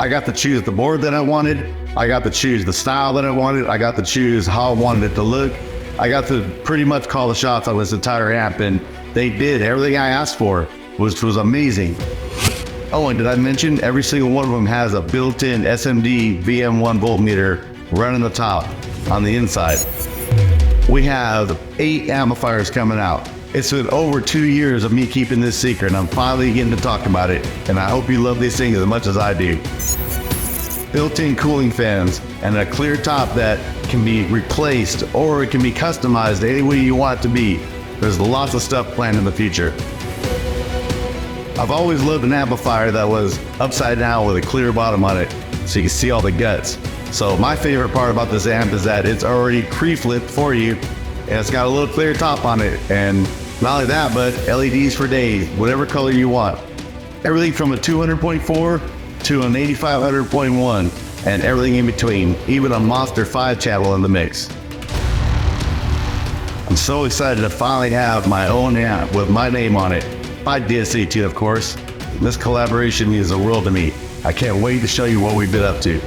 I got to choose the board that I wanted. I got to choose the style that I wanted. I got to choose how I wanted it to look. I got to pretty much call the shots on this entire amp, and they did everything I asked for, which was amazing. Oh, and did I mention every single one of them has a built-in SMD-VM1 Voltmeter right on the top on the inside. We have 8 amplifiers coming out. It's been over 2 years of me keeping this secret, and I'm finally getting to talk about it, and I hope you love these things as much as I do. Built-in cooling fans and a clear top that can be replaced or it can be customized any way you want it to be. There's lots of stuff planned in the future. I've always loved an amplifier that was upside down with a clear bottom on it so you can see all the guts. So my favorite part about this amp is that it's already pre-flipped for you, and it's got a little clear top on it, and not only that, but LEDs for days, whatever color you want. Everything from a 200.4 to an 8500.1 and everything in between, even a Monster 5 channel in the mix. I'm so excited to finally have my own amp with my name on it, by DS18 of course. This collaboration means the world to me. I can't wait to show you what we've been up to.